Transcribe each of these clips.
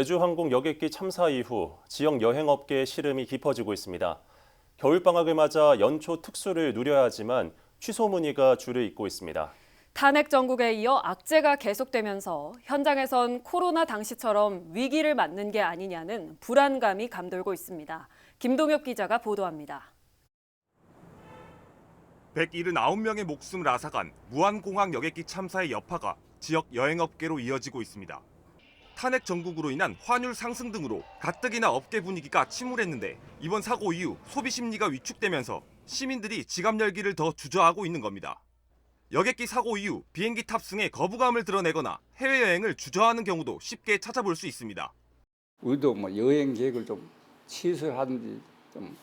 제주항공 여객기 참사 이후 지역 여행업계의 시름이 깊어지고 있습니다. 겨울방학을 맞아 연초 특수를 누려야 하지만 취소 문의가 줄을 잇고 있습니다. 탄핵 정국에 이어 악재가 계속되면서 현장에선 코로나 당시처럼 위기를 맞는 게 아니냐는 불안감이 감돌고 있습니다. 김동엽 기자가 보도합니다. 179명의 목숨을 앗아간 무안공항 여객기 참사의 여파가 지역 여행업계로 이어지고 있습니다. 탄핵 정국으로 인한 환율 상승 등으로 가뜩이나 업계 분위기가 침울했는데 이번 사고 이후 소비 심리가 위축되면서 시민들이 지갑 열기를 더 주저하고 있는 겁니다. 여객기 사고 이후 비행기 탑승에 거부감을 드러내거나 해외여행을 주저하는 경우도 쉽게 찾아볼 수 있습니다. 우리도 여행 계획을 좀 취소하든지 좀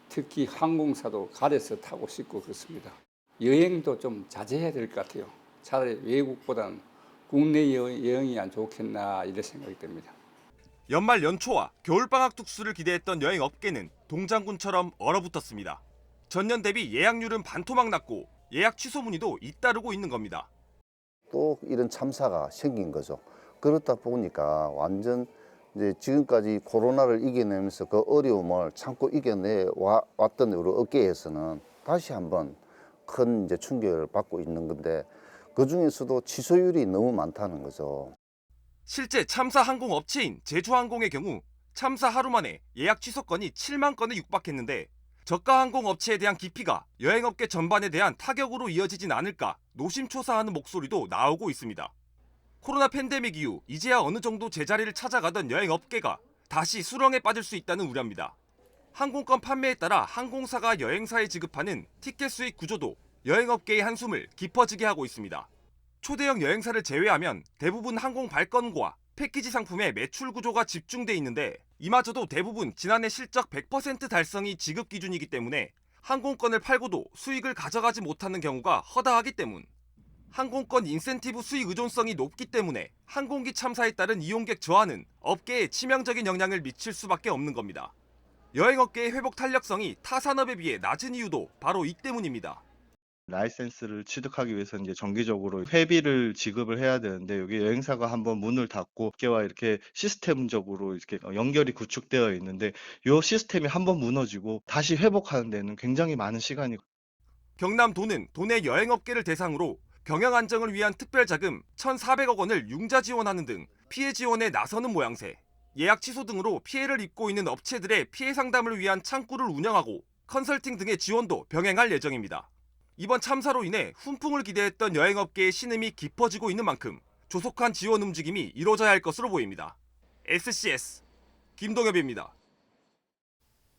특히 항공사도 가려서 타고 싶고 그렇습니다. 여행도 좀 자제해야 될 것 같아요. 차라리 외국보다는 국내 여행이 안 좋겠나 이런 생각이 듭니다. 연말 연초와 겨울방학 특수를 기대했던 여행업계는 동장군처럼 얼어붙었습니다. 전년 대비 예약률은 반토막 났고 예약 취소 문의도 잇따르고 있는 겁니다. 또 이런 참사가 생긴 거죠. 그렇다 보니까 완전 이제 지금까지 코로나를 이겨내면서 그 어려움을 참고 이겨내 왔던 우리 업계에서는 다시 한번 큰 이제 충격을 받고 있는 건데 그 중에서도 취소율이 너무 많다는 거죠. 실제 참사 항공 업체인 제주항공의 경우 참사 하루 만에 예약 취소 건이 7만 건에 육박했는데 저가 항공 업체에 대한 기피가 여행업계 전반에 대한 타격으로 이어지진 않을까 노심초사하는 목소리도 나오고 있습니다. 코로나 팬데믹 이후 이제야 어느 정도 제자리를 찾아가던 여행업계가 다시 수렁에 빠질 수 있다는 우려입니다. 항공권 판매에 따라 항공사가 여행사에 지급하는 티켓 수익 구조도 여행업계의 한숨을 깊어지게 하고 있습니다. 초대형 여행사를 제외하면 대부분 항공 발권과 패키지 상품의 매출 구조가 집중돼 있는데 이마저도 대부분 지난해 실적 100% 달성이 지급 기준이기 때문에 항공권을 팔고도 수익을 가져가지 못하는 경우가 허다하기 때문, 항공권 인센티브 수익 의존성이 높기 때문에 항공기 참사에 따른 이용객 저하는 업계에 치명적인 영향을 미칠 수밖에 없는 겁니다. 여행업계의 회복 탄력성이 타 산업에 비해 낮은 이유도 바로 이 때문입니다. 라이센스를 취득하기 위해서 이제 정기적으로 회비를 지급을 해야 되는데 여기 여행사가 한번 문을 닫고 업계와 이렇게 시스템적으로 이렇게 연결이 구축되어 있는데 이 시스템이 한번 무너지고 다시 회복하는 데는 굉장히 많은 시간이. 경남도는 도내 여행업계를 대상으로 경영 안정을 위한 특별자금 1,400억 원을 융자 지원하는 등 피해 지원에 나서는 모양새, 예약 취소 등으로 피해를 입고 있는 업체들의 피해 상담을 위한 창구를 운영하고 컨설팅 등의 지원도 병행할 예정입니다. 이번 참사로 인해 훈풍을 기대했던 여행업계의 신음이 깊어지고 있는 만큼 조속한 지원 움직임이 이루어져야 할 것으로 보입니다. SCS 김동엽입니다.